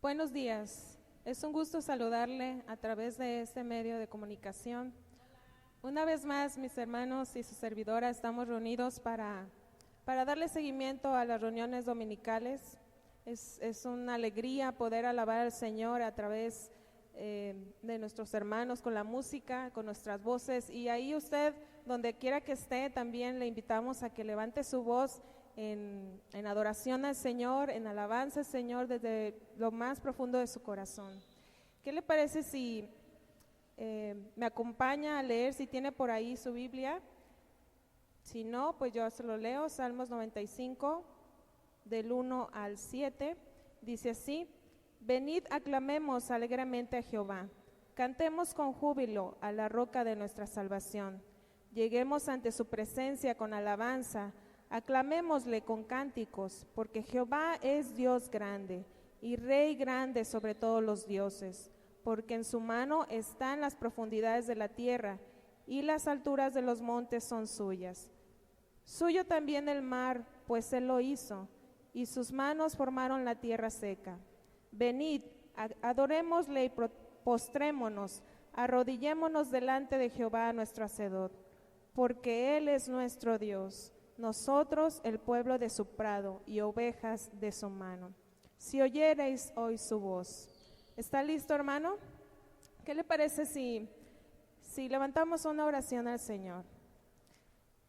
Buenos días, es un gusto saludarle a través de este medio de comunicación. Una vez más, mis hermanos y su servidora estamos reunidos para darle seguimiento a las reuniones dominicales. Es una alegría poder alabar al Señor a través de nuestros hermanos con la música, con nuestras voces, y ahí usted, donde quiera que esté, también le invitamos a que levante su voz en adoración al Señor, en alabanza al Señor desde lo más profundo de su corazón. ¿Qué le parece si me acompaña a leer, si tiene por ahí su Biblia? Si no, pues yo se lo leo. Salmos 95, del 1 al 7, dice así: Venid, aclamemos alegremente a Jehová, cantemos con júbilo a la roca de nuestra salvación. Lleguemos ante su presencia con alabanza, aclamémosle con cánticos, porque Jehová es Dios grande y Rey grande sobre todos los dioses, porque en su mano están las profundidades de la tierra y las alturas de los montes son suyas. Suyo también el mar, pues él lo hizo, y sus manos formaron la tierra seca. Venid, adorémosle y postrémonos, arrodillémonos delante de Jehová nuestro Hacedor, porque él es nuestro Dios, nosotros el pueblo de su prado y ovejas de su mano. Si oyereis hoy su voz. ¿Está listo, hermano? ¿Qué le parece si levantamos una oración al Señor?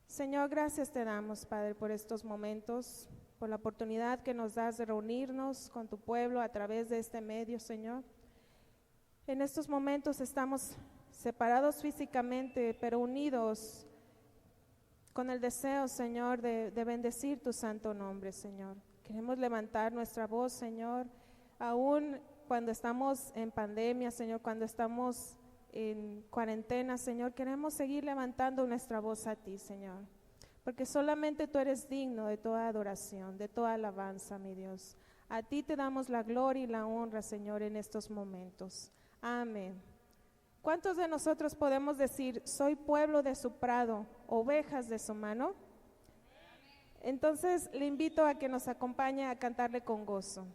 Señor, gracias te damos, Padre, por estos momentos, por la oportunidad que nos das de reunirnos con tu pueblo a través de este medio, Señor. En estos momentos estamos separados físicamente, pero unidos con el deseo, Señor, de bendecir tu santo nombre, Señor. Queremos levantar nuestra voz, Señor, aún cuando estamos en pandemia, Señor, cuando estamos en cuarentena, Señor, queremos seguir levantando nuestra voz a ti, Señor, porque solamente tú eres digno de toda adoración, de toda alabanza, mi Dios. A ti te damos la gloria y la honra, Señor, en estos momentos. Amén. ¿Cuántos de nosotros podemos decir, soy pueblo de su prado, ovejas de su mano? Entonces le invito a que nos acompañe a cantarle con gozo,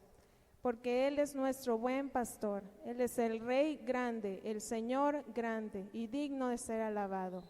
porque Él es nuestro buen pastor, Él es el Rey grande, el Señor grande y digno de ser alabado.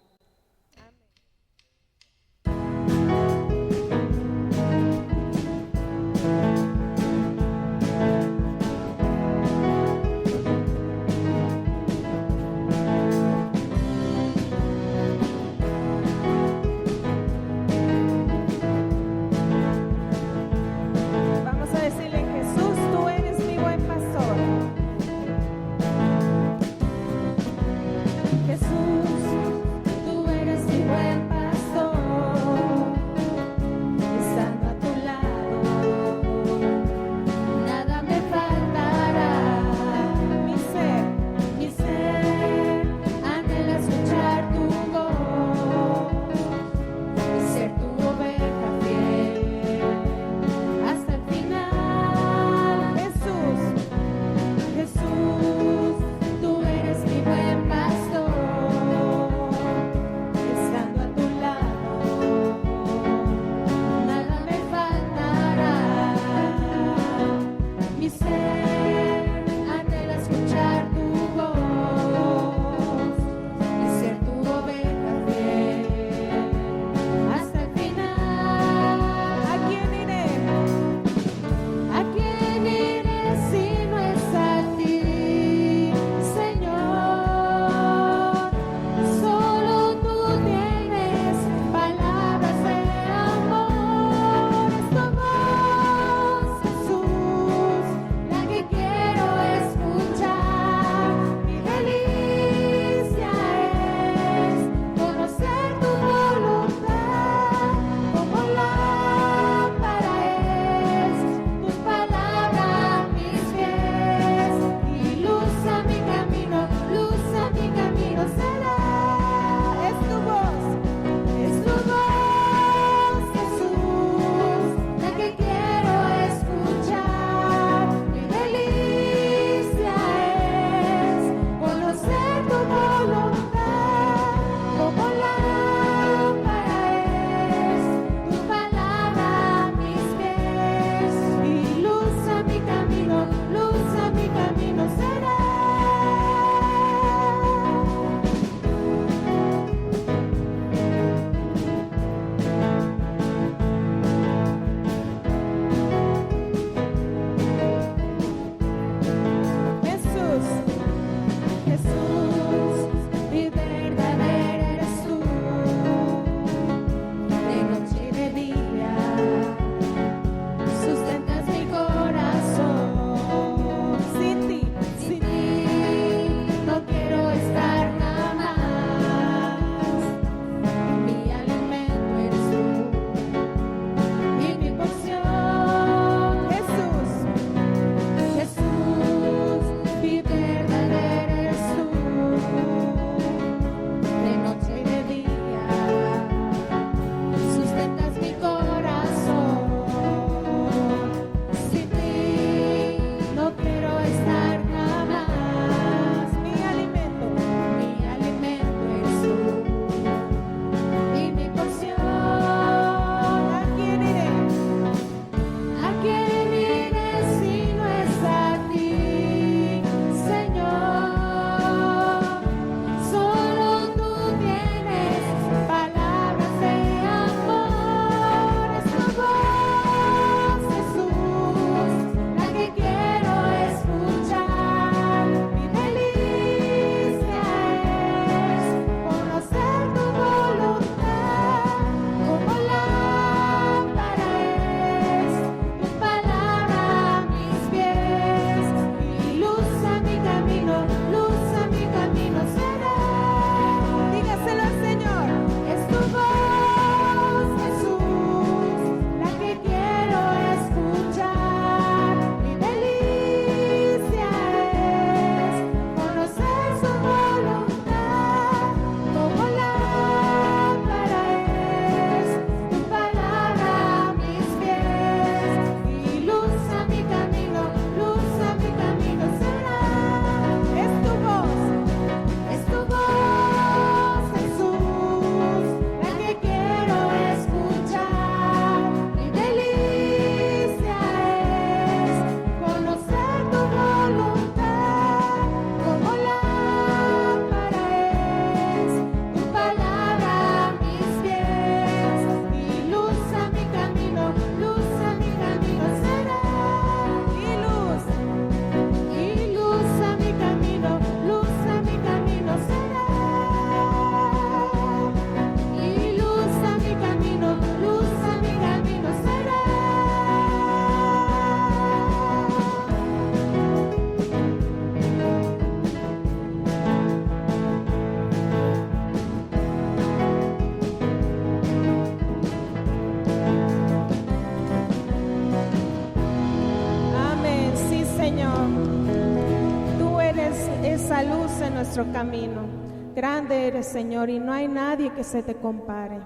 esa luz en nuestro camino. Grande eres, Señor, y no hay nadie que se te compare.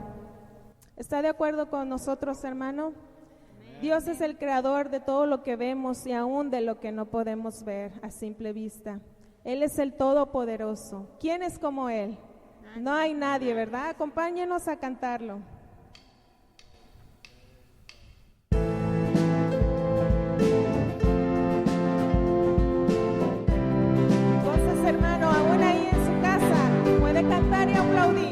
¿Está de acuerdo con nosotros, hermano? Dios es el creador de todo lo que vemos y aún de lo que no podemos ver a simple vista. Él es el Todopoderoso. ¿Quién es como Él? No hay nadie, ¿verdad? Acompáñenos a cantarlo. Entonces, hermano, aún ahí en su casa, puede cantar y aplaudir.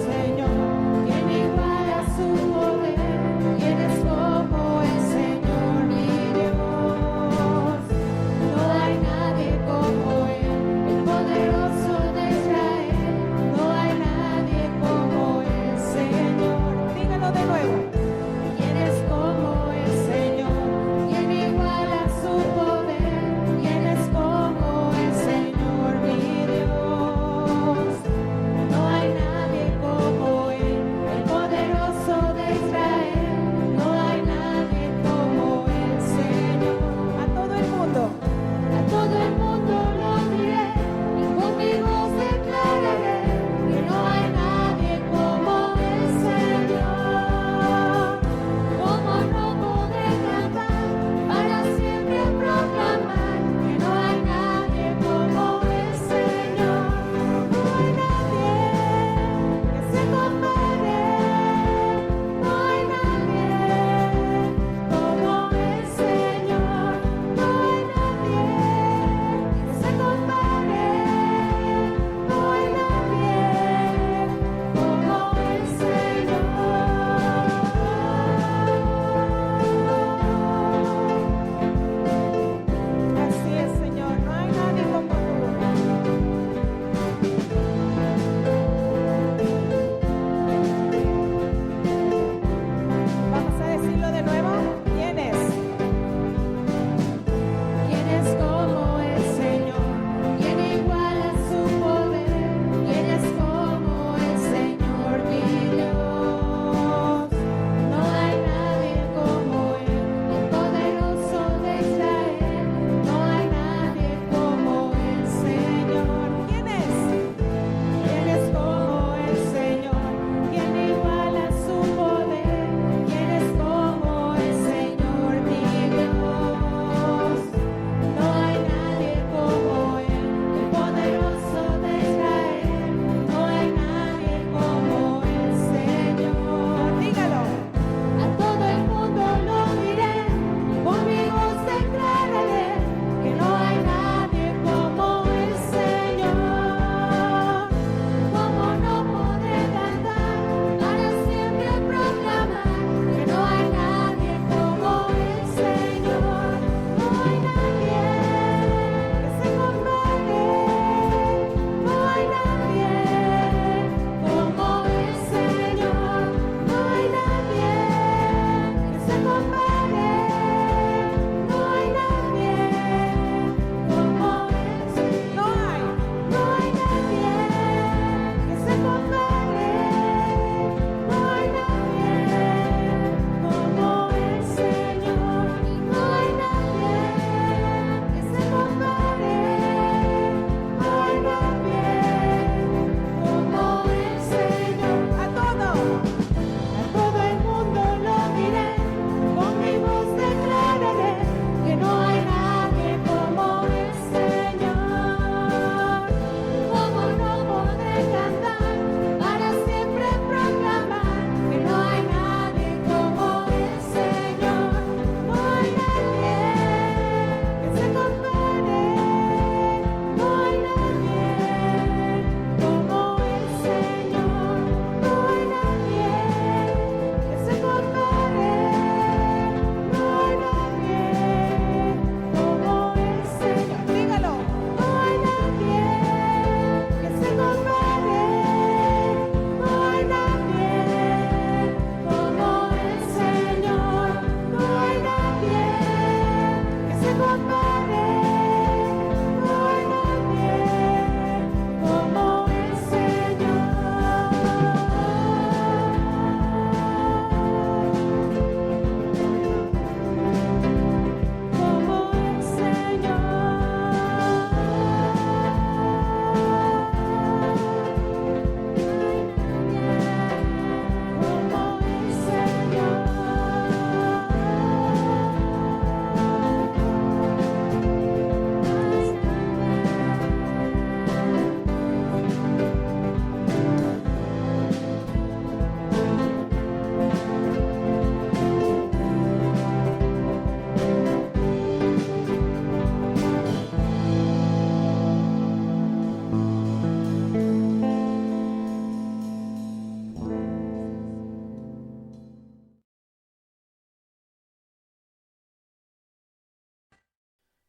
Señor, ¿quién iguala su poder? ¿Quién es como el Señor?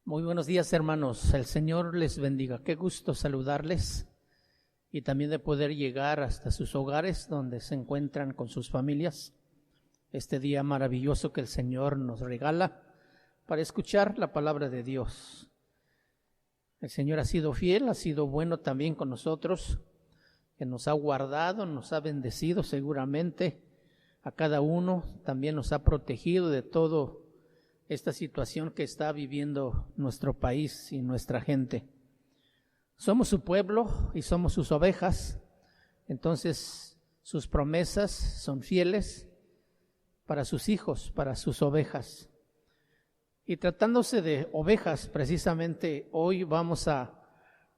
Muy buenos días, hermanos. El Señor les bendiga. Qué gusto saludarles y también de poder llegar hasta sus hogares donde se encuentran con sus familias. Este día maravilloso que el Señor nos regala para escuchar la palabra de Dios. El Señor ha sido fiel, ha sido bueno también con nosotros, que nos ha guardado, nos ha bendecido seguramente a cada uno, también nos ha protegido de todo esta situación que está viviendo nuestro país y nuestra gente. Somos su pueblo y somos sus ovejas, entonces sus promesas son fieles para sus hijos, para sus ovejas. Y tratándose de ovejas, precisamente hoy vamos a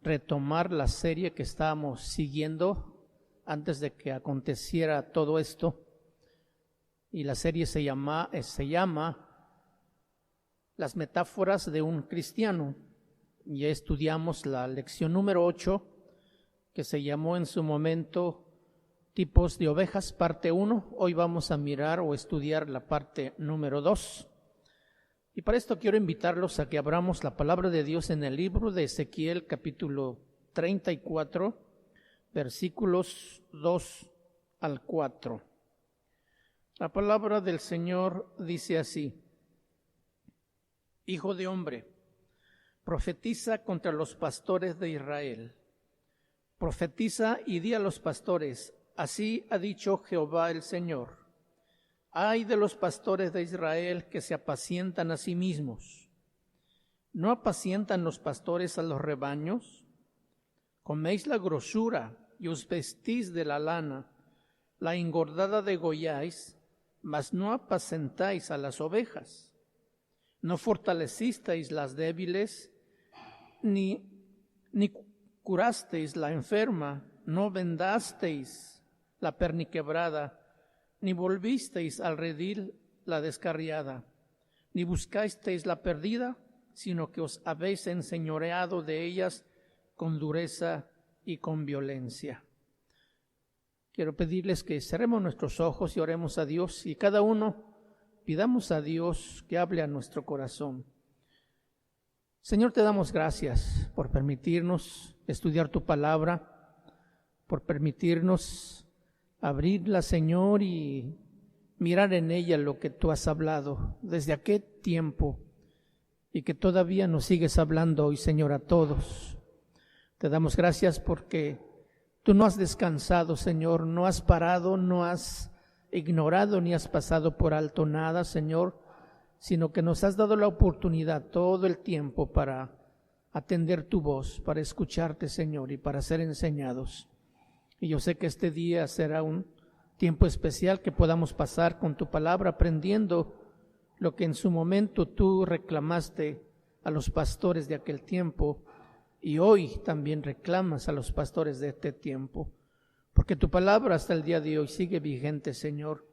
retomar la serie que estábamos siguiendo antes de que aconteciera todo esto. Y la serie se llama Las metáforas de un cristiano. Ya estudiamos la lección número 8, que se llamó en su momento Tipos de ovejas, parte 1. Hoy vamos a mirar o estudiar la parte número 2. Y para esto quiero invitarlos a que abramos la palabra de Dios en el libro de Ezequiel, capítulo 34, versículos 2 al 4. La palabra del Señor dice así: Hijo de hombre, profetiza contra los pastores de Israel. Profetiza y di a los pastores: así ha dicho Jehová el Señor. Ay de los pastores de Israel que se apacientan a sí mismos. ¿No apacientan los pastores a los rebaños? Coméis la grosura y os vestís de la lana, la engordada degolláis, mas no apacentáis a las ovejas. No fortalecisteis las débiles, ni curasteis la enferma, no vendasteis la perniquebrada, ni volvisteis al redil la descarriada, ni buscasteis la perdida, sino que os habéis enseñoreado de ellas con dureza y con violencia. Quiero pedirles que cerremos nuestros ojos y oremos a Dios, y cada uno pidamos a Dios que hable a nuestro corazón. Señor, te damos gracias por permitirnos estudiar tu palabra, por permitirnos abrirla, Señor, y mirar en ella lo que tú has hablado desde aquel tiempo y que todavía nos sigues hablando hoy, Señor, a todos. Te damos gracias porque tú no has descansado, Señor, no has parado, no has ignorado ni has pasado por alto nada, Señor, sino que nos has dado la oportunidad todo el tiempo para atender tu voz, para escucharte, Señor, y para ser enseñados. Y yo sé que este día será un tiempo especial que podamos pasar con tu palabra, aprendiendo lo que en su momento tú reclamaste a los pastores de aquel tiempo, y hoy también reclamas a los pastores de este tiempo, porque tu palabra hasta el día de hoy sigue vigente, Señor,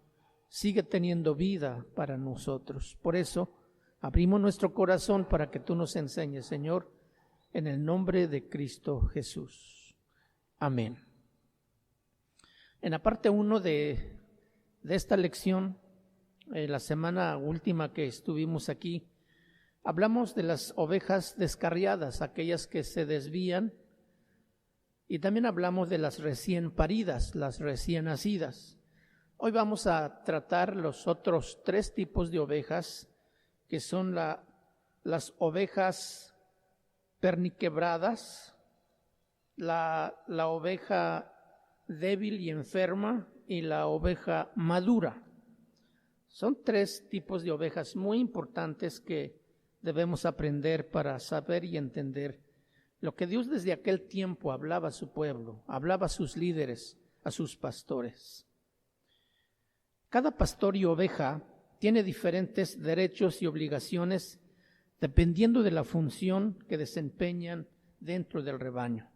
sigue teniendo vida para nosotros. Por eso abrimos nuestro corazón para que tú nos enseñes, Señor, en el nombre de Cristo Jesús. Amén. En la parte 1 de esta lección, la semana última que estuvimos aquí, hablamos de las ovejas descarriadas, aquellas que se desvían, y también hablamos de las recién paridas, las recién nacidas. Hoy vamos a tratar los otros 3 tipos de ovejas, que son las ovejas perniquebradas, la oveja débil y enferma y la oveja madura. Son 3 tipos de ovejas muy importantes que debemos aprender para saber y entender lo que Dios desde aquel tiempo hablaba a su pueblo, hablaba a sus líderes, a sus pastores. Cada pastor y oveja tiene diferentes derechos y obligaciones dependiendo de la función que desempeñan dentro del rebaño.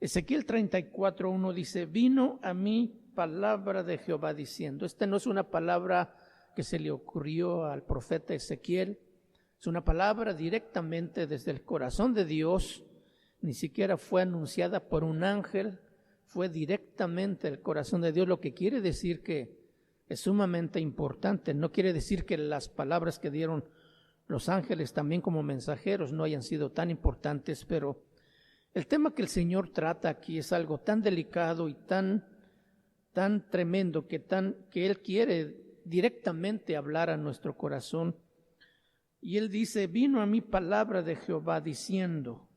Ezequiel 34:1 dice: vino a mí palabra de Jehová diciendo. Esta no es una palabra que se le ocurrió al profeta Ezequiel, es una palabra directamente desde el corazón de Dios, ni siquiera fue anunciada por un ángel, fue directamente el corazón de Dios, lo que quiere decir que es sumamente importante. No quiere decir que las palabras que dieron los ángeles también como mensajeros no hayan sido tan importantes, pero el tema que el Señor trata aquí es algo tan delicado y tan tremendo que Él quiere directamente hablar a nuestro corazón. Y Él dice: vino a mí palabra de Jehová diciendo.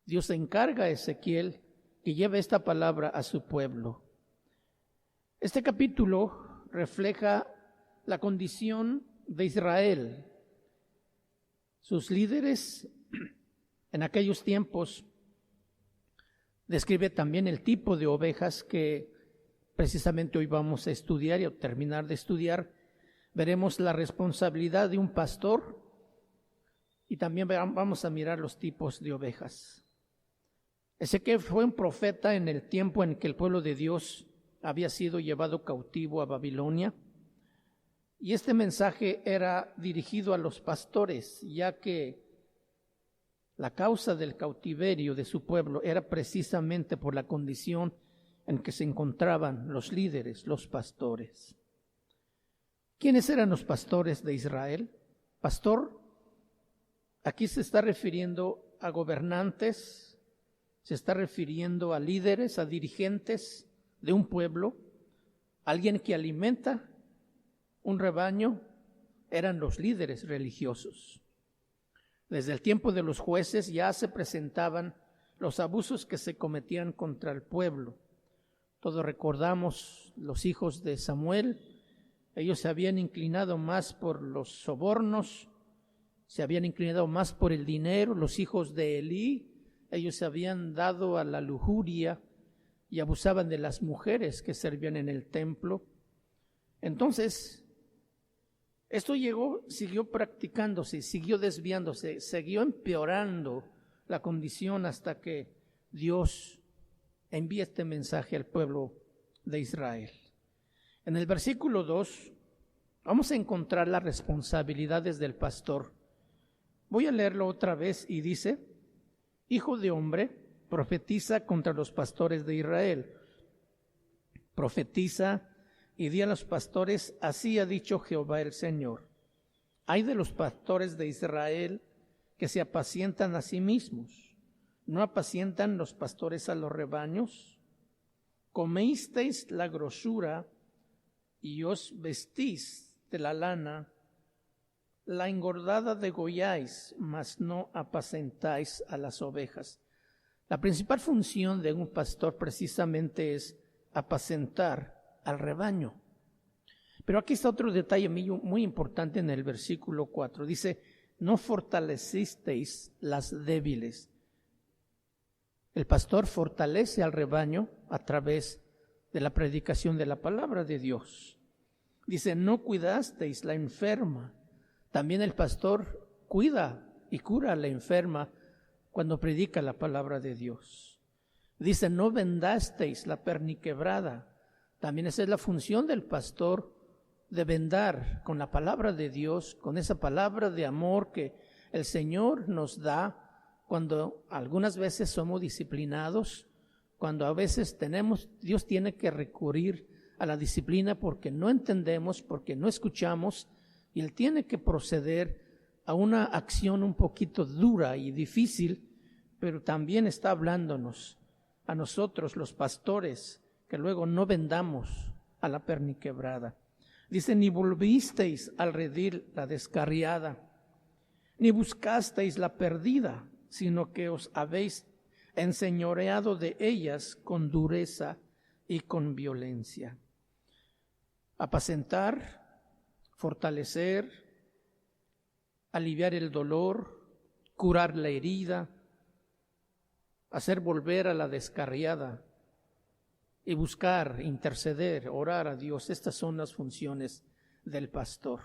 Dios encarga a Ezequiel que lleve esta palabra a su pueblo. Este capítulo refleja la condición de Israel. Sus líderes en aquellos tiempos describe también el tipo de ovejas que precisamente hoy vamos a estudiar y a terminar de estudiar. Veremos la responsabilidad de un pastor y también vamos a mirar los tipos de ovejas. Ezequiel fue un profeta en el tiempo en que el pueblo de Dios había sido llevado cautivo a Babilonia. Y este mensaje era dirigido a los pastores, ya que la causa del cautiverio de su pueblo era precisamente por la condición en que se encontraban los líderes, los pastores. ¿Quiénes eran los pastores de Israel? Pastor, aquí se está refiriendo a gobernantes, se está refiriendo a líderes, a dirigentes de un pueblo, alguien que alimenta un rebaño. Eran los líderes religiosos. Desde el tiempo de los jueces ya se presentaban los abusos que se cometían contra el pueblo. Todos recordamos los hijos de Samuel. Ellos se habían inclinado más por los sobornos, se habían inclinado más por el dinero. Los hijos de Elí, ellos se habían dado a la lujuria y abusaban de las mujeres que servían en el templo. Entonces, esto siguió practicándose, siguió desviándose, siguió empeorando la condición hasta que Dios envía este mensaje al pueblo de Israel. En el versículo 2 vamos a encontrar las responsabilidades del pastor. Voy a leerlo otra vez y dice: hijo de hombre, profetiza contra los pastores de Israel. Profetiza y di a los pastores: así ha dicho Jehová el Señor. Hay de los pastores de Israel que se apacientan a sí mismos. ¿No apacientan los pastores a los rebaños? Comisteis la grosura y os vestís de la lana. La engordada degolláis, mas no apacentáis a las ovejas. La principal función de un pastor precisamente es apacentar al rebaño. Pero aquí está otro detalle muy importante en el versículo 4. Dice: no fortalecisteis las débiles. El pastor fortalece al rebaño a través de la predicación de la palabra de Dios. Dice: no cuidasteis la enferma. También el pastor cuida y cura a la enferma cuando predica la palabra de Dios. Dice: no vendasteis la perniquebrada. También esa es la función del pastor, de vendar con la palabra de Dios, con esa palabra de amor que el Señor nos da cuando algunas veces somos disciplinados, cuando a veces Dios tiene que recurrir a la disciplina porque no entendemos, porque no escuchamos, y Él tiene que proceder a una acción un poquito dura y difícil, pero también está hablándonos a nosotros, los pastores, que luego no vendamos a la perniquebrada. Dice: ni volvisteis al redil la descarriada, ni buscasteis la perdida, sino que os habéis enseñoreado de ellas con dureza y con violencia. Apacentar, fortalecer, aliviar el dolor, curar la herida, hacer volver a la descarriada y buscar, interceder, orar a Dios. Estas son las funciones del pastor.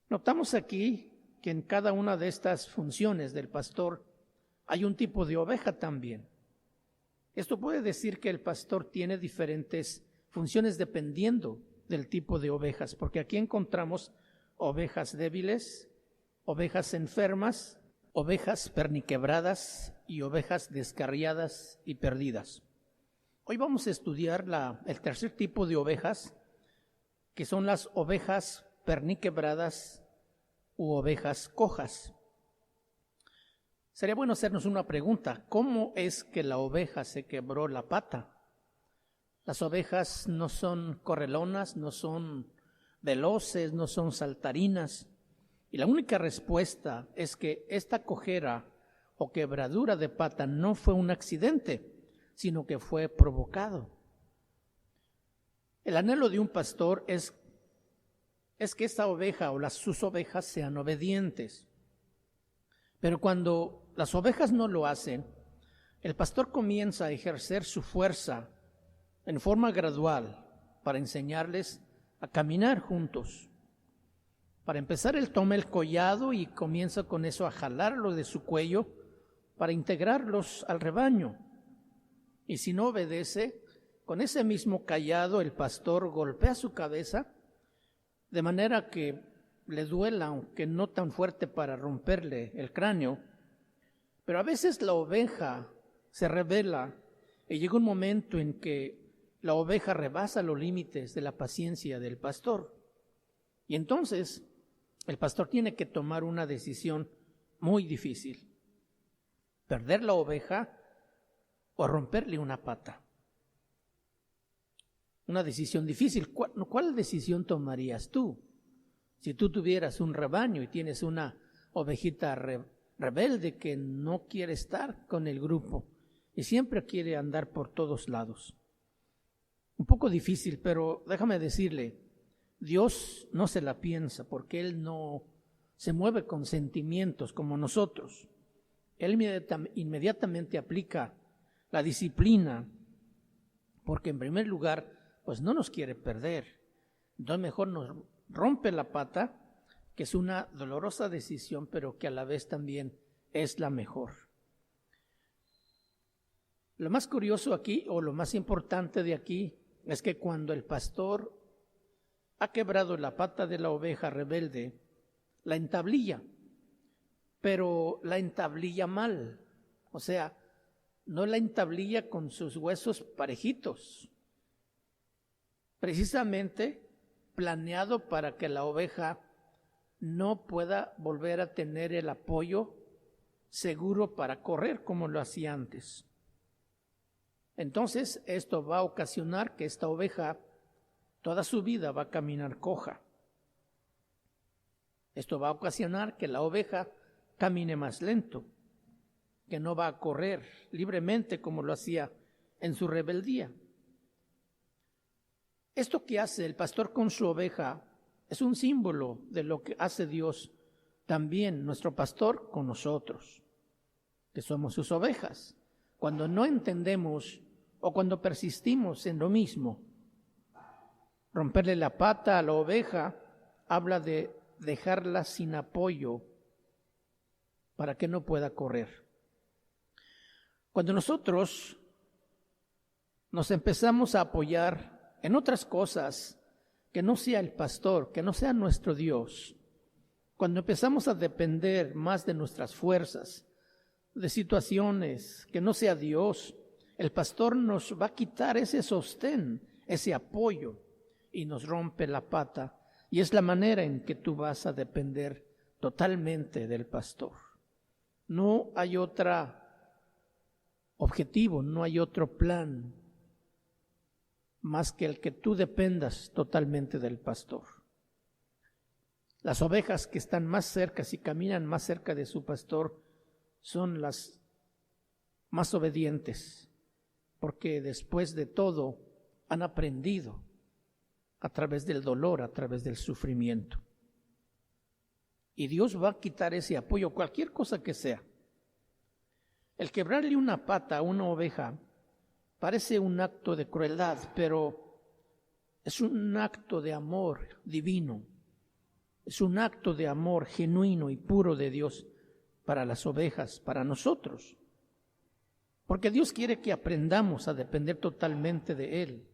Notamos aquí que en cada una de estas funciones del pastor hay un tipo de oveja también. Esto puede decir que el pastor tiene diferentes funciones dependiendo del tipo de ovejas, porque aquí encontramos ovejas débiles, ovejas enfermas, ovejas perniquebradas y ovejas descarriadas y perdidas. Hoy vamos a estudiar el tercer tipo de ovejas, que son las ovejas perniquebradas u ovejas cojas. Sería bueno hacernos una pregunta: ¿cómo es que la oveja se quebró la pata? Las ovejas no son correlonas, no son veloces, no son saltarinas. Y la única respuesta es que esta cojera o quebradura de pata no fue un accidente, sino que fue provocado. El anhelo de un pastor es que esta oveja o sus ovejas sean obedientes. Pero cuando las ovejas no lo hacen, el pastor comienza a ejercer su fuerza en forma gradual para enseñarles a caminar juntos. Para empezar, él toma el collado y comienza con eso a jalarlo de su cuello para integrarlos al rebaño. Y si no obedece, con ese mismo cayado el pastor golpea su cabeza de manera que le duela, aunque no tan fuerte para romperle el cráneo. Pero a veces la oveja se rebela y llega un momento en que la oveja rebasa los límites de la paciencia del pastor. Y entonces el pastor tiene que tomar una decisión muy difícil: perder la oveja o romperle una pata. Una decisión difícil. ¿Cuál decisión tomarías tú? Si tú tuvieras un rebaño y tienes una ovejita rebelde que no quiere estar con el grupo y siempre quiere andar por todos lados. Un poco difícil, pero déjame decirle, Dios no se la piensa porque Él no se mueve con sentimientos como nosotros. Él inmediatamente aplica la disciplina porque en primer lugar pues no nos quiere perder. Entonces mejor nos rompe la pata, que es una dolorosa decisión, pero que a la vez también es la mejor. Lo más curioso aquí, o lo más importante de aquí, es que cuando el pastor ha quebrado la pata de la oveja rebelde, la entablilla, pero la entablilla mal. O sea, no la entablilla con sus huesos parejitos, precisamente planeado para que la oveja no pueda volver a tener el apoyo seguro para correr como lo hacía antes. Entonces esto va a ocasionar que esta oveja toda su vida va a caminar coja. Esto va a ocasionar que la oveja camine más lento, que no va a correr libremente como lo hacía en su rebeldía. Esto que hace el pastor con su oveja es un símbolo de lo que hace Dios también, nuestro pastor, con nosotros, que somos sus ovejas. Cuando no entendemos o cuando persistimos en lo mismo, romperle la pata a la oveja habla de dejarla sin apoyo para que no pueda correr. Cuando nosotros nos empezamos a apoyar en otras cosas que no sea el pastor, que no sea nuestro Dios, cuando empezamos a depender más de nuestras fuerzas, de situaciones que no sea Dios, el pastor nos va a quitar ese sostén, ese apoyo, y nos rompe la pata. Y es la manera en que tú vas a depender totalmente del pastor. No hay otro objetivo, no hay otro plan más que el que tú dependas totalmente del pastor. Las ovejas que están más cerca, si caminan más cerca de su pastor, son las más obedientes, porque después de todo han aprendido a través del dolor, a través del sufrimiento. Y Dios va a quitar ese apoyo, cualquier cosa que sea. El quebrarle una pata a una oveja parece un acto de crueldad, pero es un acto de amor divino. Es un acto de amor genuino y puro de Dios para las ovejas, para nosotros. Porque Dios quiere que aprendamos a depender totalmente de Él.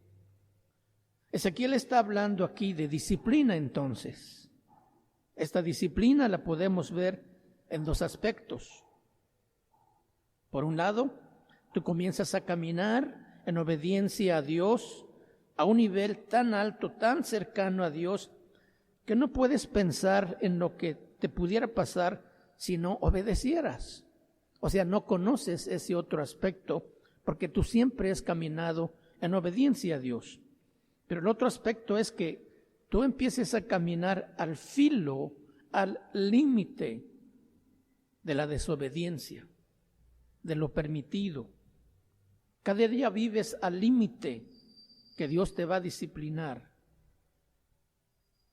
Ezequiel está hablando aquí de disciplina entonces. Esta disciplina la podemos ver en dos aspectos. Por un lado, tú comienzas a caminar en obediencia a Dios a un nivel tan alto, tan cercano a Dios, que no puedes pensar en lo que te pudiera pasar si no obedecieras. O sea, no conoces ese otro aspecto porque tú siempre has caminado en obediencia a Dios. Pero el otro aspecto es que tú empieces a caminar al filo, al límite de la desobediencia, de lo permitido. Cada día vives al límite que Dios te va a disciplinar.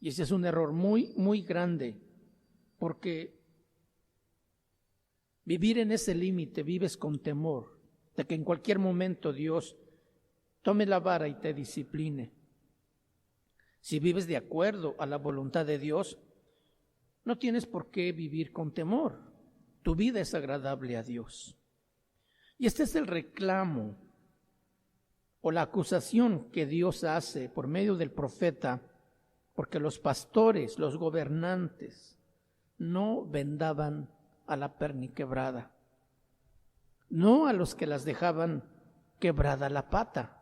Y ese es un error muy, muy grande, porque vivir en ese límite vives con temor de que en cualquier momento Dios tome la vara y te discipline. Si vives de acuerdo a la voluntad de Dios, no tienes por qué vivir con temor. Tu vida es agradable a Dios. Y este es el reclamo o la acusación que Dios hace por medio del profeta, porque los pastores, los gobernantes, no vendaban a la perniquebrada, no a los que las dejaban quebrada la pata,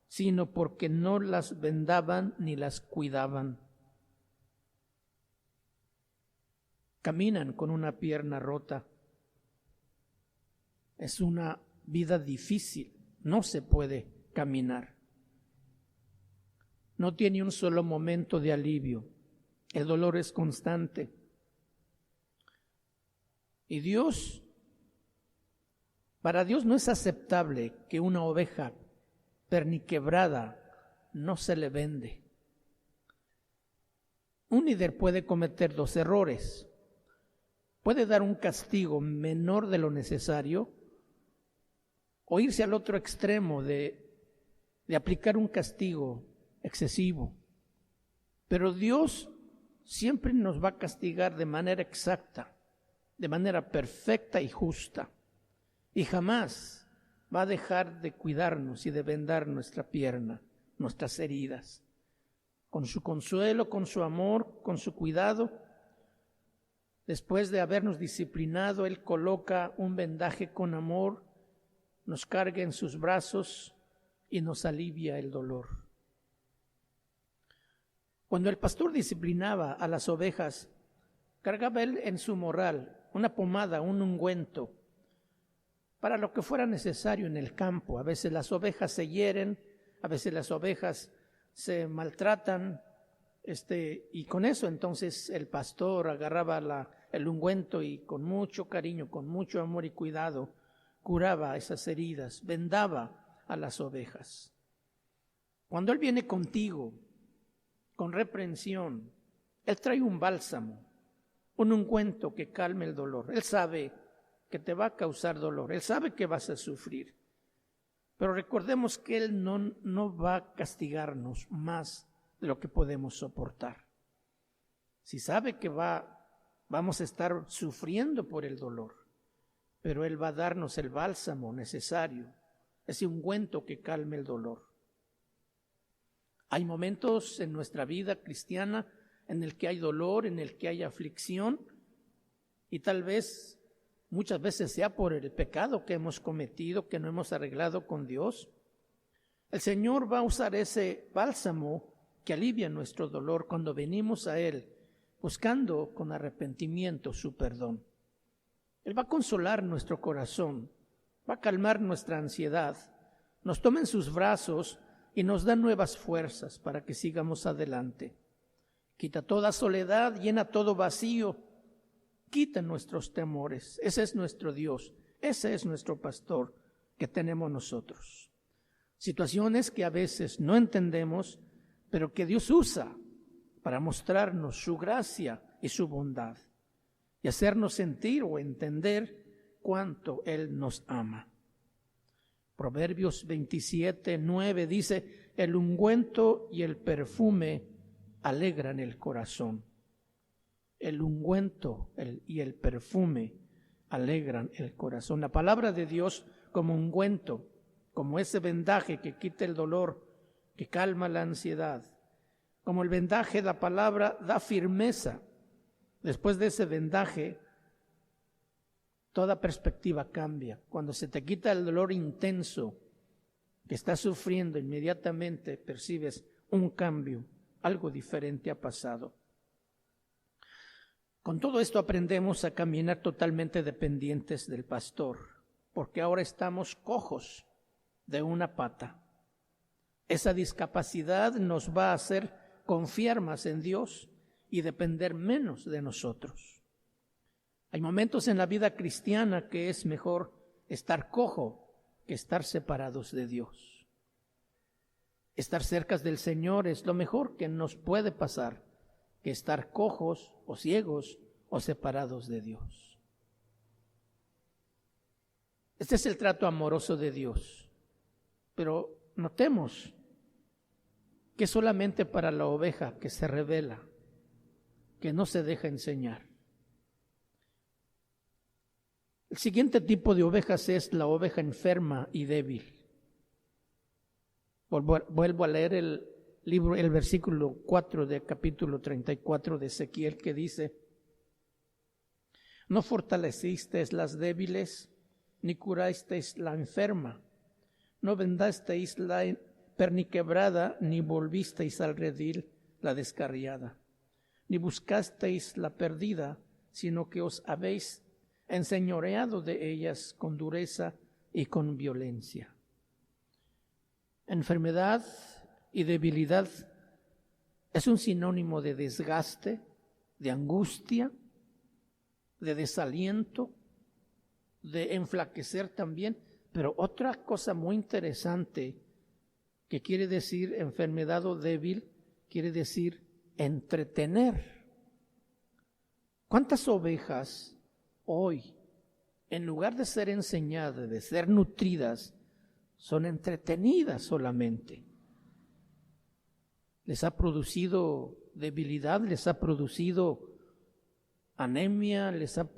sino porque no las vendaban ni las cuidaban. Caminan con una pierna rota. Es una vida difícil, no se puede caminar. No tiene un solo momento de alivio. El dolor es constante. Y para Dios no es aceptable que una oveja perniquebrada no se le vende. Un líder puede cometer dos errores. Puede dar un castigo menor de lo necesario o irse al otro extremo de aplicar un castigo excesivo. Pero Dios siempre nos va a castigar de manera exacta, de manera perfecta y justa. Y jamás va a dejar de cuidarnos y de vendar nuestra pierna, nuestras heridas. Con su consuelo, con su amor, con su cuidado, después de habernos disciplinado, Él coloca un vendaje con amor, nos carga en sus brazos y nos alivia el dolor. Cuando el pastor disciplinaba a las ovejas, cargaba él en su morral una pomada, un ungüento, para lo que fuera necesario en el campo. A veces las ovejas se hieren, a veces las ovejas se maltratan, y con eso entonces el pastor agarraba el ungüento y con mucho cariño, con mucho amor y cuidado, curaba esas heridas, vendaba a las ovejas. Cuando Él viene contigo, con reprensión, Él trae un bálsamo, un ungüento que calme el dolor. Él sabe que te va a causar dolor, Él sabe que vas a sufrir, pero recordemos que Él no va a castigarnos más de lo que podemos soportar. Si sabe que vamos a estar sufriendo por el dolor, pero Él va a darnos el bálsamo necesario, ese ungüento que calme el dolor. Hay momentos en nuestra vida cristiana en el que hay dolor, en el que hay aflicción, y tal vez muchas veces sea por el pecado que hemos cometido, que no hemos arreglado con Dios. El Señor va a usar ese bálsamo que alivia nuestro dolor cuando venimos a Él, buscando con arrepentimiento su perdón. Él va a consolar nuestro corazón, va a calmar nuestra ansiedad, nos toma en sus brazos y nos da nuevas fuerzas para que sigamos adelante. Quita toda soledad, llena todo vacío, quita nuestros temores. Ese es nuestro Dios, ese es nuestro pastor que tenemos nosotros. Situaciones que a veces no entendemos, pero que Dios usa para mostrarnos su gracia y su bondad y hacernos sentir o entender cuánto Él nos ama. Proverbios 27:9 dice: el ungüento y el perfume alegran el corazón. El ungüento y el perfume alegran el corazón. La palabra de Dios como ungüento, como ese vendaje que quita el dolor, que calma la ansiedad. Como el vendaje, la palabra da firmeza. Después de ese vendaje, toda perspectiva cambia. Cuando se te quita el dolor intenso que estás sufriendo, inmediatamente percibes un cambio, algo diferente ha pasado. Con todo esto aprendemos a caminar totalmente dependientes del pastor, porque ahora estamos cojos de una pata. Esa discapacidad nos va a hacer confiar más en Dios y depender menos de nosotros. Hay momentos en la vida cristiana que es mejor estar cojo que estar separados de Dios. Estar cerca del Señor es lo mejor que nos puede pasar, que estar cojos o ciegos o separados de Dios. Este es el trato amoroso de Dios, pero notemos que es solamente para la oveja que se revela, que no se deja enseñar. El siguiente tipo de ovejas es la oveja enferma y débil. Vuelvo a leer el versículo 4 del capítulo 34 de Ezequiel, que dice: no fortalecisteis las débiles, ni curasteis la enferma, no vendasteis la perniquebrada, ni volvisteis al redil la descarriada, ni buscasteis la perdida, sino que os habéis enseñoreado de ellas con dureza y con violencia. Enfermedad y debilidad es un sinónimo de desgaste, de angustia, de desaliento, de enflaquecer también. Pero otra cosa muy interesante que quiere decir enfermedad o débil, quiere decir entretener. ¿Cuántas ovejas hoy, en lugar de ser enseñadas, de ser nutridas, son entretenidas solamente? Les ha producido debilidad, les ha producido anemia, les ha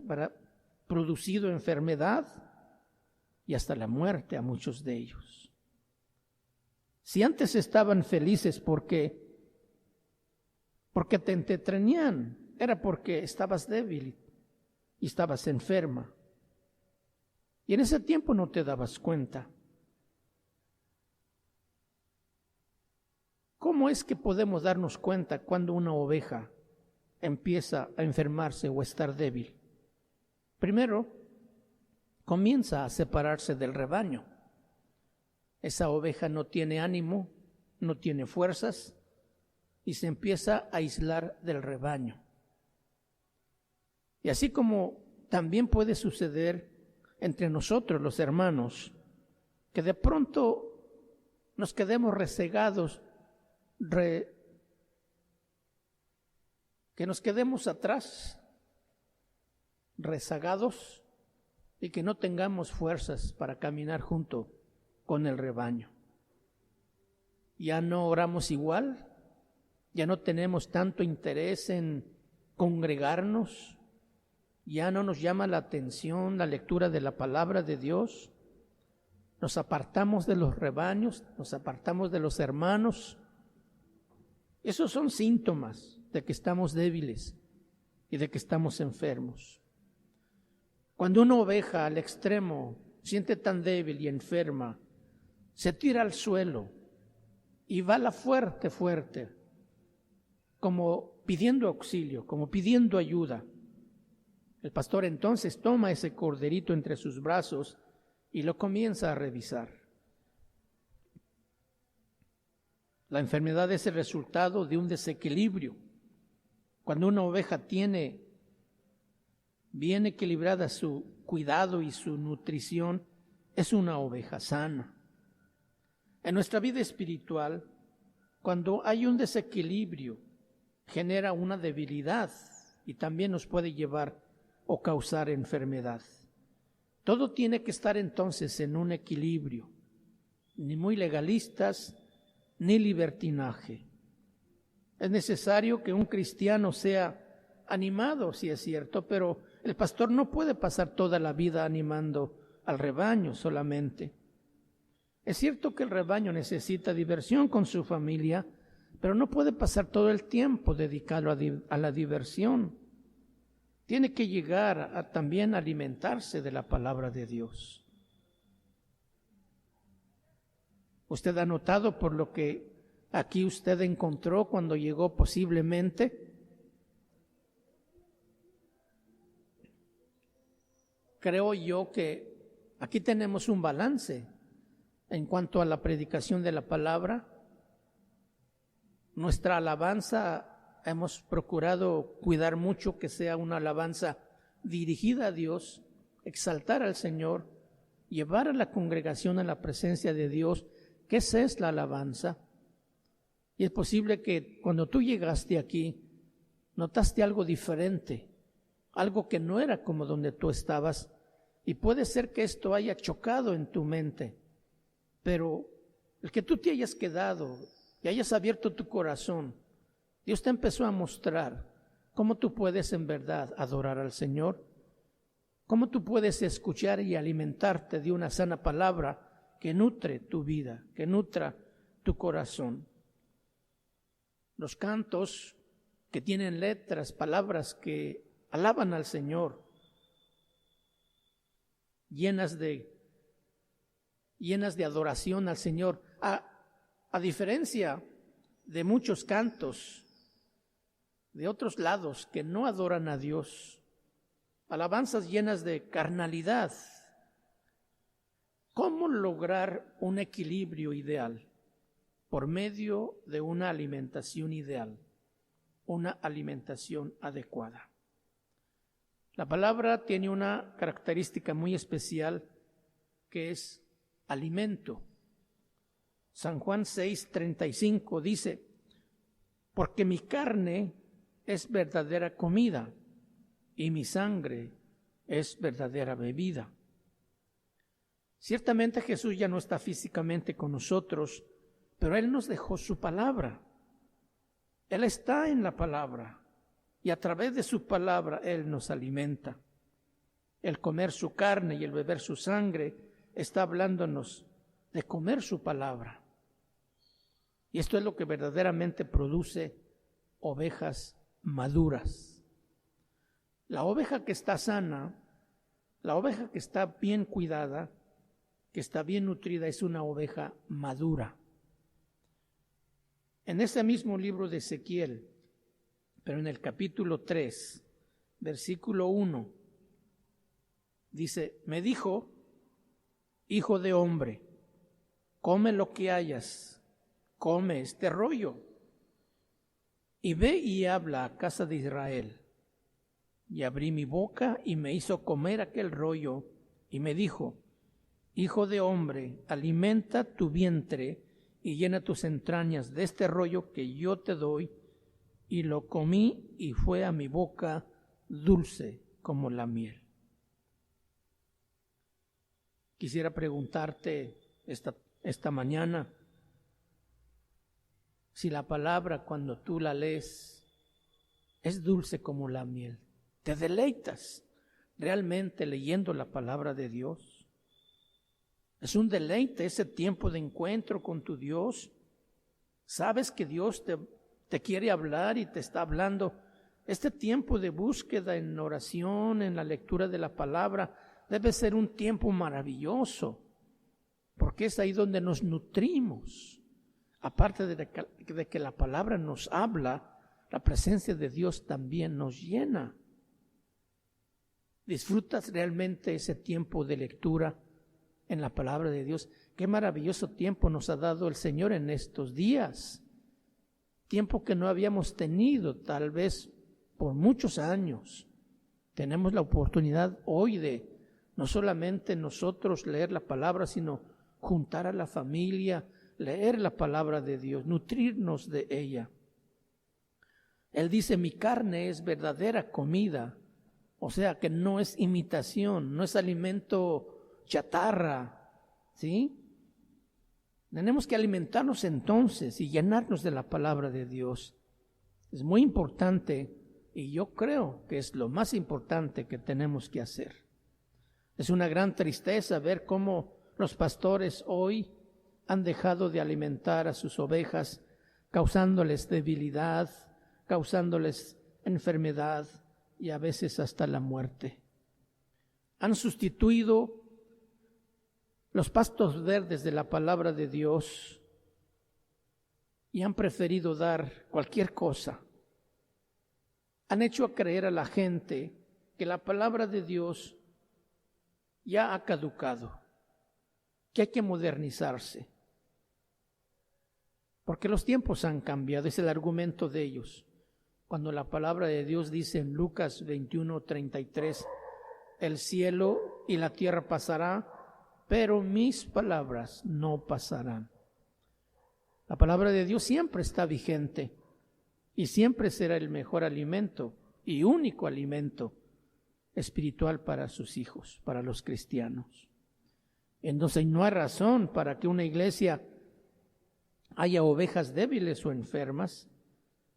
producido enfermedad y hasta la muerte a muchos de ellos. Si antes estaban felices porque te entretenían, era porque estabas débil y estabas enferma. Y en ese tiempo no te dabas cuenta. ¿Cómo es que podemos darnos cuenta cuando una oveja empieza a enfermarse o a estar débil? Primero, comienza a separarse del rebaño. Esa oveja no tiene ánimo, no tiene fuerzas y se empieza a aislar del rebaño. Y así como también puede suceder entre nosotros los hermanos, que de pronto nos quedemos rezagados, que nos quedemos atrás, rezagados, y que no tengamos fuerzas para caminar junto con el rebaño. Ya no oramos igual, ya no tenemos tanto interés en congregarnos, ya no nos llama la atención la lectura de la palabra de Dios, nos apartamos de los rebaños, nos apartamos de los hermanos. Esos son síntomas de que estamos débiles y de que estamos enfermos. Cuando una oveja al extremo siente tan débil y enferma, se tira al suelo y bala fuerte, como pidiendo auxilio, como pidiendo ayuda. El pastor entonces toma ese corderito entre sus brazos y lo comienza a revisar. La enfermedad es el resultado de un desequilibrio. Cuando una oveja tiene bien equilibrada su cuidado y su nutrición, es una oveja sana. En nuestra vida espiritual, cuando hay un desequilibrio, genera una debilidad y también nos puede llevar o causar enfermedad. Todo tiene que estar entonces en un equilibrio, ni muy legalistas, ni libertinaje. Es necesario que un cristiano sea animado, sí es cierto, pero el pastor no puede pasar toda la vida animando al rebaño solamente. Es cierto que el rebaño necesita diversión con su familia, pero no puede pasar todo el tiempo dedicado a la diversión. Tiene que llegar a también alimentarse de la palabra de Dios. Usted ha notado por lo que aquí usted encontró cuando llegó posiblemente. creo yo que aquí tenemos un balance en cuanto a la predicación de la palabra. Nuestra alabanza hemos procurado cuidar mucho que sea una alabanza dirigida a Dios, exaltar al Señor, llevar a la congregación a la presencia de Dios, que esa es la alabanza. Y es posible que cuando tú llegaste aquí, notaste algo diferente, algo que no era como donde tú estabas, y puede ser que esto haya chocado en tu mente, pero el que tú te hayas quedado y hayas abierto tu corazón, Dios te empezó a mostrar cómo tú puedes en verdad adorar al Señor, cómo tú puedes escuchar y alimentarte de una sana palabra que nutre tu vida, que nutra tu corazón. Los cantos que tienen letras, palabras que alaban al Señor, llenas de adoración al Señor, a diferencia de muchos cantos de otros lados que no adoran a Dios, alabanzas llenas de carnalidad. ¿Cómo lograr un equilibrio ideal? Por medio de una alimentación ideal, una alimentación adecuada. La palabra tiene una característica muy especial que es alimento. San Juan 6:35 dice: porque mi carne es verdadera comida y mi sangre es verdadera bebida. Ciertamente Jesús ya no está físicamente con nosotros, pero Él nos dejó su palabra. Él está en la palabra y a través de su palabra Él nos alimenta. El comer su carne y el beber su sangre está hablándonos de comer su palabra. Y esto es lo que verdaderamente produce ovejas maduras. La oveja que está sana, la oveja que está bien cuidada, que está bien nutrida, es una oveja madura. En ese mismo libro de Ezequiel, pero en el capítulo 3, versículo 1, dice: me dijo, hijo de hombre, come lo que hayas, come este rollo, y ve y habla a casa de Israel. Y abrí mi boca y me hizo comer aquel rollo, y me dijo: hijo de hombre, alimenta tu vientre y llena tus entrañas de este rollo que yo te doy. Y lo comí y fue a mi boca dulce como la miel. Quisiera preguntarte esta mañana si la palabra, cuando tú la lees, es dulce como la miel. ¿Te deleitas realmente leyendo la palabra de Dios? ¿Es un deleite ese tiempo de encuentro con tu Dios? ¿Sabes que Dios te quiere hablar y te está hablando? Este tiempo de búsqueda en oración, en la lectura de la palabra, debe ser un tiempo maravilloso, porque es ahí donde nos nutrimos. Aparte de que la palabra nos habla, la presencia de Dios también nos llena. ¿Disfrutas realmente ese tiempo de lectura en la palabra de Dios? Qué maravilloso tiempo nos ha dado el Señor en estos días. Tiempo que no habíamos tenido tal vez por muchos años. Tenemos la oportunidad hoy de no solamente nosotros leer la palabra, sino juntar a la familia, leer la palabra de Dios, nutrirnos de ella. Él dice: mi carne es verdadera comida, o sea que no es imitación, no es alimento chatarra, ¿sí? Tenemos que alimentarnos entonces y llenarnos de la palabra de Dios. Es muy importante y yo creo que es lo más importante que tenemos que hacer. Es una gran tristeza ver cómo los pastores hoy han dejado de alimentar a sus ovejas, causándoles debilidad, causándoles enfermedad y a veces hasta la muerte. Han sustituido los pastos verdes de la palabra de Dios y han preferido dar cualquier cosa. Han hecho creer a la gente que la palabra de Dios ya ha caducado, que hay que modernizarse, porque los tiempos han cambiado, es el argumento de ellos. Cuando la palabra de Dios dice en Lucas 21:33, el cielo y la tierra pasará, pero mis palabras no pasarán. La palabra de Dios siempre está vigente y siempre será el mejor alimento y único alimento espiritual para sus hijos, para los cristianos. Entonces no hay razón para que una iglesia haya ovejas débiles o enfermas,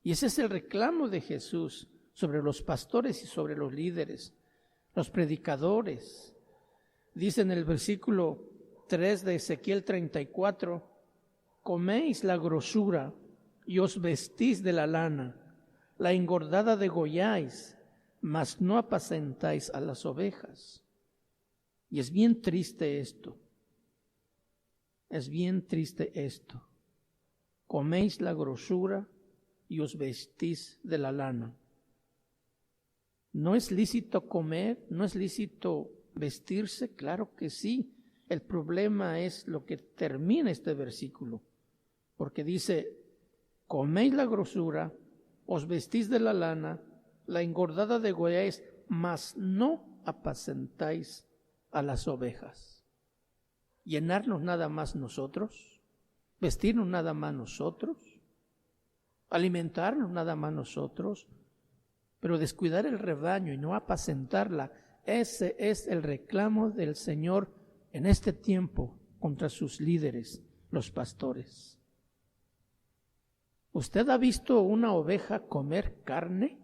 y ese es el reclamo de Jesús sobre los pastores y sobre los líderes, los predicadores. Dice en el versículo 3 de Ezequiel 34, coméis la grosura y os vestís de la lana, la engordada degolláis, mas no apacentáis a las ovejas. Y es bien triste esto. Es bien triste esto. Coméis la grosura y os vestís de la lana. ¿No es lícito comer? ¿No es lícito vestirse? Claro que sí. El problema es lo que termina este versículo, porque dice, coméis la grosura, os vestís de la lana, la engordada degolláis, mas no apacentáis a las ovejas. ¿Llenarnos nada más nosotros? ¿Vestirnos nada más nosotros? ¿Alimentarnos nada más nosotros? Pero descuidar el rebaño y no apacentarla, ese es el reclamo del Señor en este tiempo contra sus líderes, los pastores. ¿Usted ha visto una oveja comer carne?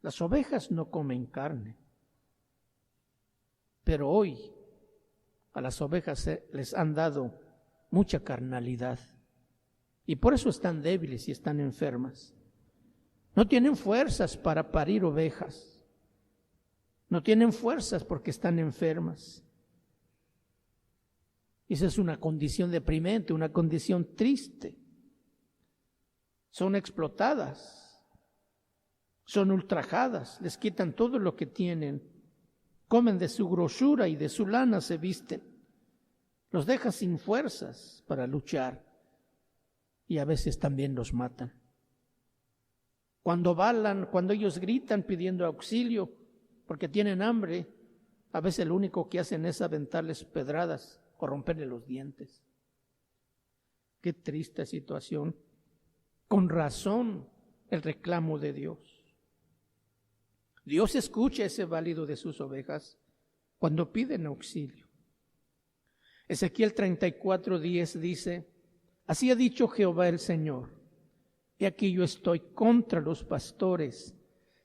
Las ovejas no comen carne. Pero hoy a las ovejas les han dado mucha carnalidad y por eso están débiles y están enfermas. No tienen fuerzas para parir ovejas. No tienen fuerzas porque están enfermas. Esa es una condición deprimente, una condición triste. Son explotadas, son ultrajadas, les quitan todo lo que tienen. Comen de su grosura y de su lana se visten. Los deja sin fuerzas para luchar y a veces también los matan. Cuando balan, cuando ellos gritan pidiendo auxilio porque tienen hambre, a veces lo único que hacen es aventarles pedradas o romperle los dientes. Qué triste situación. Con razón el reclamo de Dios. Dios escucha ese balido de sus ovejas cuando piden auxilio. Ezequiel 34:10 dice, así ha dicho Jehová el Señor, he aquí yo estoy contra los pastores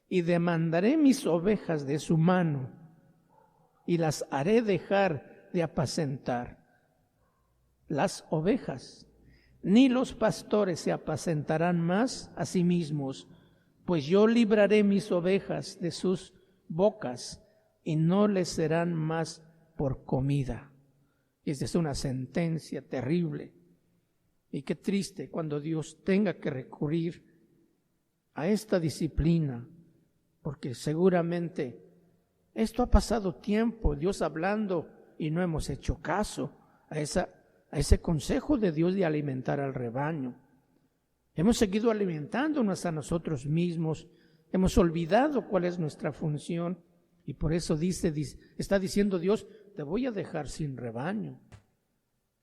y demandaré mis ovejas de su mano y las haré dejar de apacentar. Las ovejas, ni los pastores se apacentarán más a sí mismos, pues yo libraré mis ovejas de sus bocas y no les serán más por comida. Esta es una sentencia terrible. Y qué triste cuando Dios tenga que recurrir a esta disciplina, porque seguramente esto ha pasado tiempo, Dios hablando, y no hemos hecho caso a ese consejo de Dios de alimentar al rebaño. Hemos seguido alimentándonos a nosotros mismos, hemos olvidado cuál es nuestra función y por eso está diciendo Dios, te voy a dejar sin rebaño.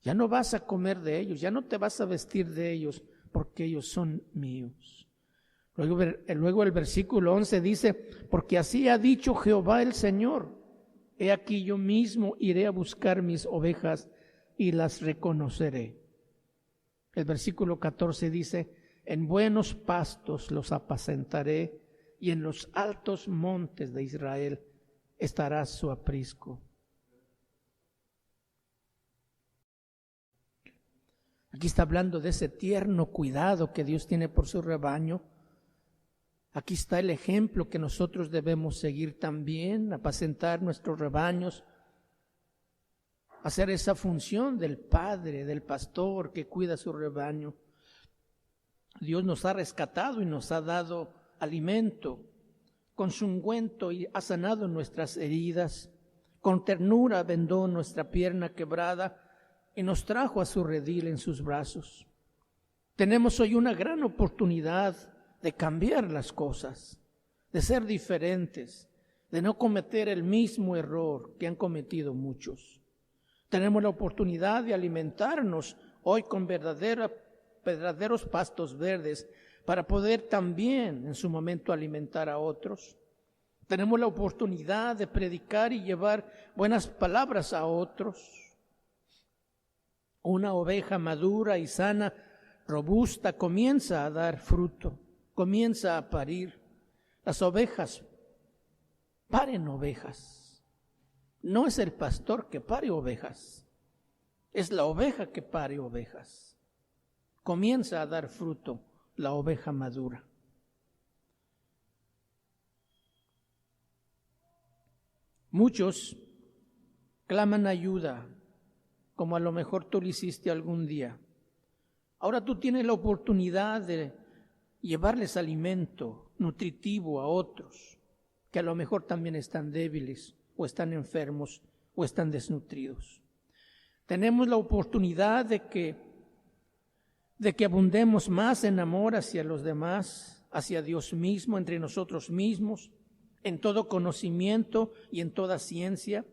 Ya no vas a comer de ellos, ya no te vas a vestir de ellos, porque ellos son míos. Luego el versículo 11 dice, porque así ha dicho Jehová el Señor, he aquí yo mismo iré a buscar mis ovejas y las reconoceré. El versículo 14 dice, en buenos pastos los apacentaré y en los altos montes de Israel estará su aprisco. Aquí está hablando de ese tierno cuidado que Dios tiene por su rebaño. Aquí está el ejemplo que nosotros debemos seguir también, apacentar nuestros rebaños, hacer esa función del padre, del pastor que cuida su rebaño. Dios nos ha rescatado y nos ha dado alimento con su ungüento y ha sanado nuestras heridas. Con ternura vendó nuestra pierna quebrada y nos trajo a su redil en sus brazos. Tenemos hoy una gran oportunidad de cambiar las cosas, de ser diferentes, de no cometer el mismo error que han cometido muchos. Tenemos la oportunidad de alimentarnos hoy con verdaderos pastos verdes para poder también en su momento alimentar a otros. Tenemos la oportunidad de predicar y llevar buenas palabras a otros. Una oveja madura y sana, robusta, comienza a dar fruto, comienza a parir. Las ovejas paren ovejas. No es el pastor que pare ovejas, es la oveja que pare ovejas. Comienza a dar fruto la oveja madura. Muchos claman ayuda, como a lo mejor tú lo hiciste algún día. Ahora tú tienes la oportunidad de llevarles alimento nutritivo a otros que a lo mejor también están débiles o están enfermos o están desnutridos. Tenemos la oportunidad de que abundemos más en amor hacia los demás, hacia Dios mismo, entre nosotros mismos, en todo conocimiento y en toda ciencia,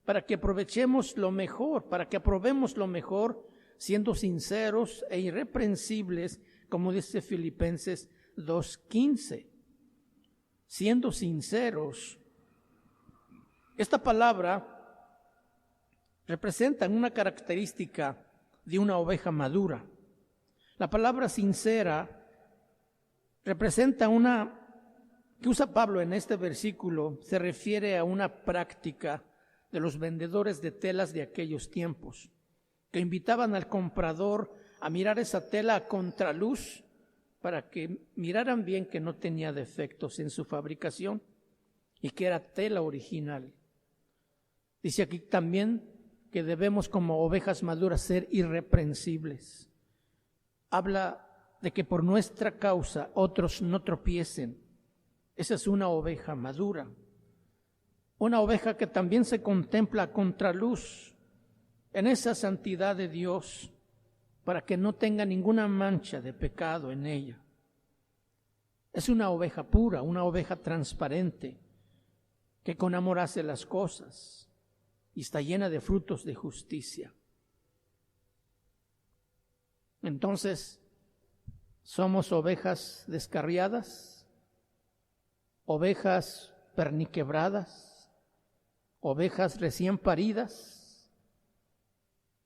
para que aprovechemos lo mejor, para que aprobemos lo mejor, siendo sinceros e irreprensibles, como dice Filipenses 2:15. Siendo sinceros. Esta palabra representa una característica de una oveja madura. La palabra sincera representa que usa Pablo en este versículo, se refiere a una práctica de los vendedores de telas de aquellos tiempos, que invitaban al comprador a mirar esa tela a contraluz para que miraran bien que no tenía defectos en su fabricación y que era tela original. Dice aquí también que debemos como ovejas maduras ser irreprensibles. Habla de que por nuestra causa otros no tropiecen. Esa es una oveja madura. Una oveja que también se contempla a contraluz en esa santidad de Dios para que no tenga ninguna mancha de pecado en ella. Es una oveja pura, una oveja transparente que con amor hace las cosas y está llena de frutos de justicia. Entonces, ¿somos ovejas descarriadas? ¿Ovejas perniquebradas? ¿Ovejas recién paridas?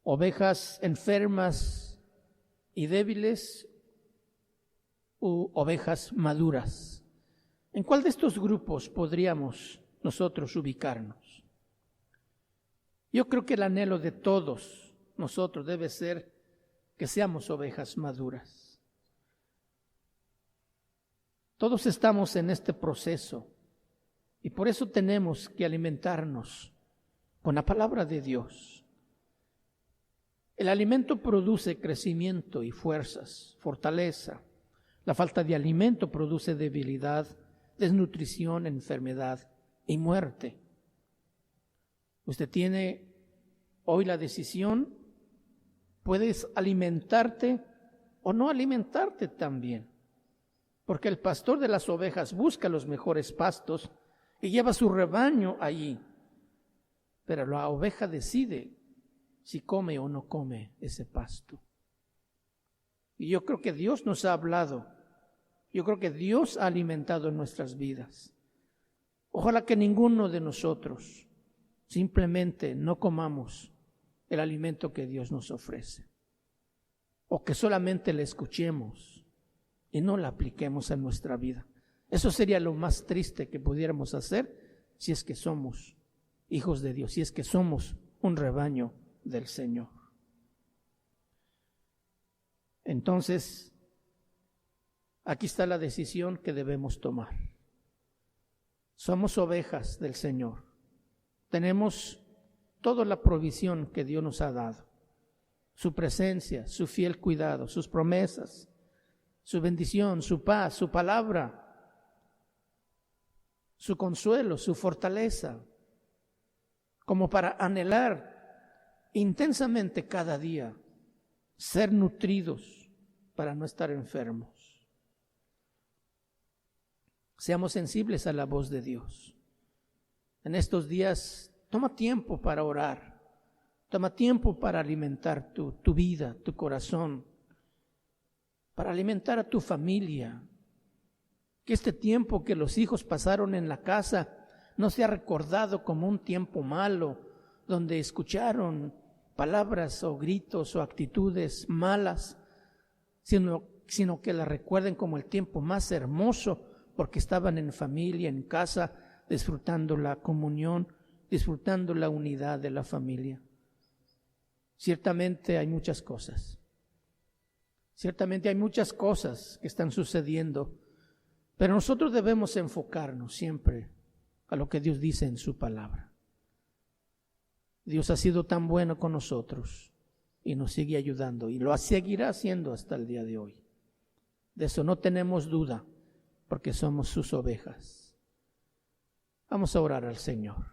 ¿Ovejas enfermas y débiles? ¿U ovejas maduras? ¿En cuál de estos grupos podríamos nosotros ubicarnos? Yo creo que el anhelo de todos nosotros debe ser que seamos ovejas maduras. Todos estamos en este proceso y por eso tenemos que alimentarnos con la palabra de Dios. El alimento produce crecimiento y fuerzas, fortaleza. La falta de alimento produce debilidad, desnutrición, enfermedad y muerte. Usted tiene hoy la decisión, puedes alimentarte o no alimentarte también, porque el pastor de las ovejas busca los mejores pastos y lleva su rebaño allí, pero la oveja decide si come o no come ese pasto. Y yo creo que Dios nos ha hablado, yo creo que Dios ha alimentado nuestras vidas. Ojalá que ninguno de nosotros simplemente no comamos el alimento que Dios nos ofrece, o que solamente le escuchemos y no la apliquemos a nuestra vida. Eso sería lo más triste que pudiéramos hacer si es que somos hijos de Dios, si es que somos un rebaño del Señor. Entonces, aquí está la decisión que debemos tomar. Somos ovejas del Señor. Tenemos toda la provisión que Dios nos ha dado. Su presencia, su fiel cuidado, sus promesas, su bendición, su paz, su palabra, su consuelo, su fortaleza. como para anhelar intensamente cada día ser nutridos para no estar enfermos. Seamos sensibles a la voz de Dios. En estos días, toma tiempo para orar. Toma tiempo para alimentar tu vida, tu corazón, para alimentar a tu familia. Que este tiempo que los hijos pasaron en la casa no sea recordado como un tiempo malo, donde escucharon palabras o gritos o actitudes malas, sino que la recuerden como el tiempo más hermoso, porque estaban en familia, en casa, disfrutando la comunión, disfrutando la unidad de la familia. Ciertamente hay muchas cosas. Ciertamente hay muchas cosas que están sucediendo, pero nosotros debemos enfocarnos siempre a lo que Dios dice en su palabra. Dios ha sido tan bueno con nosotros y nos sigue ayudando y lo seguirá haciendo hasta el día de hoy. De eso no tenemos duda, porque somos sus ovejas. Vamos a orar al Señor.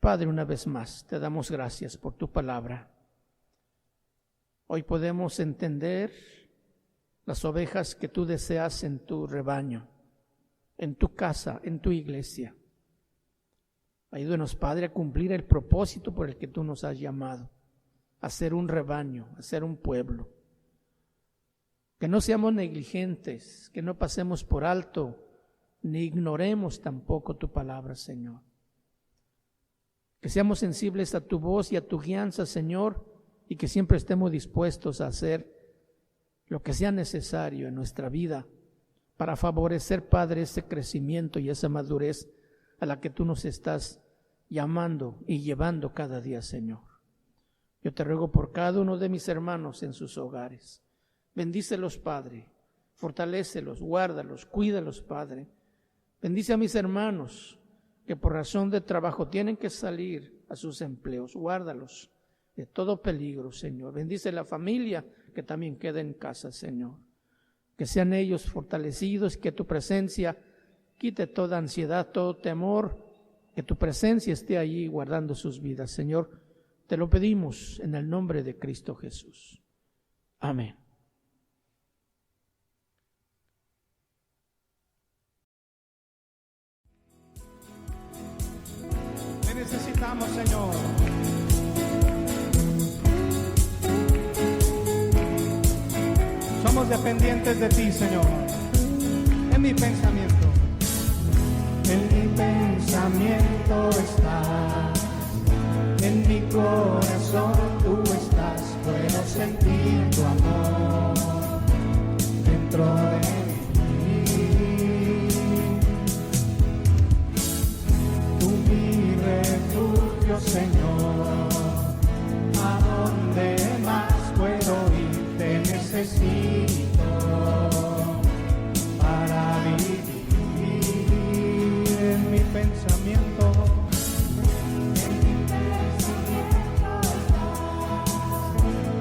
Padre, una vez más te damos gracias por tu palabra. Hoy podemos entender las ovejas que tú deseas en tu rebaño, en tu casa, en tu iglesia. Ayúdanos, Padre, a cumplir el propósito por el que tú nos has llamado, a ser un rebaño, a ser un pueblo. Que no seamos negligentes, que no pasemos por alto, ni ignoremos tampoco tu palabra, Señor. Que seamos sensibles a tu voz y a tu guianza, Señor, y que siempre estemos dispuestos a hacer lo que sea necesario en nuestra vida para favorecer, Padre, ese crecimiento y esa madurez a la que tú nos estás llamando y llevando cada día, Señor. Yo te ruego por cada uno de mis hermanos en sus hogares. Bendícelos, Padre, fortalécelos, guárdalos, cuídalos, Padre. Bendice a mis hermanos que por razón de trabajo tienen que salir a sus empleos. Guárdalos de todo peligro, Señor. Bendice la familia que también queda en casa, Señor. Que sean ellos fortalecidos, que tu presencia quite toda ansiedad, todo temor, que tu presencia esté allí guardando sus vidas, Señor. Te lo pedimos en el nombre de Cristo Jesús. Amén. Te necesitamos, Señor. Somos dependientes de ti, Señor. En mi pensamiento. En mi pensamiento estás. En mi corazón tú estás. Puedo sentir tu amor dentro de mí. Tú mi refugio, Señor. ¿A dónde más puedo ir? Te necesito para vivir. En mi pensamiento. En mi pensamiento estás.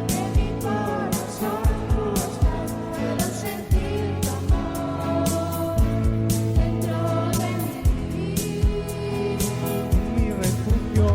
En mi corazón tú estás. Puedo sentir tu amor dentro de mí. Mi refugio.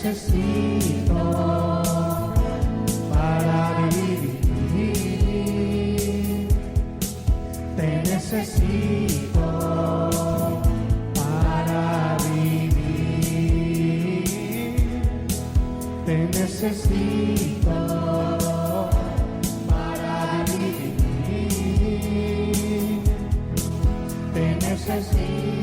necesito para vivir. Te necesito para vivir. Te necesito para vivir. Te necesito.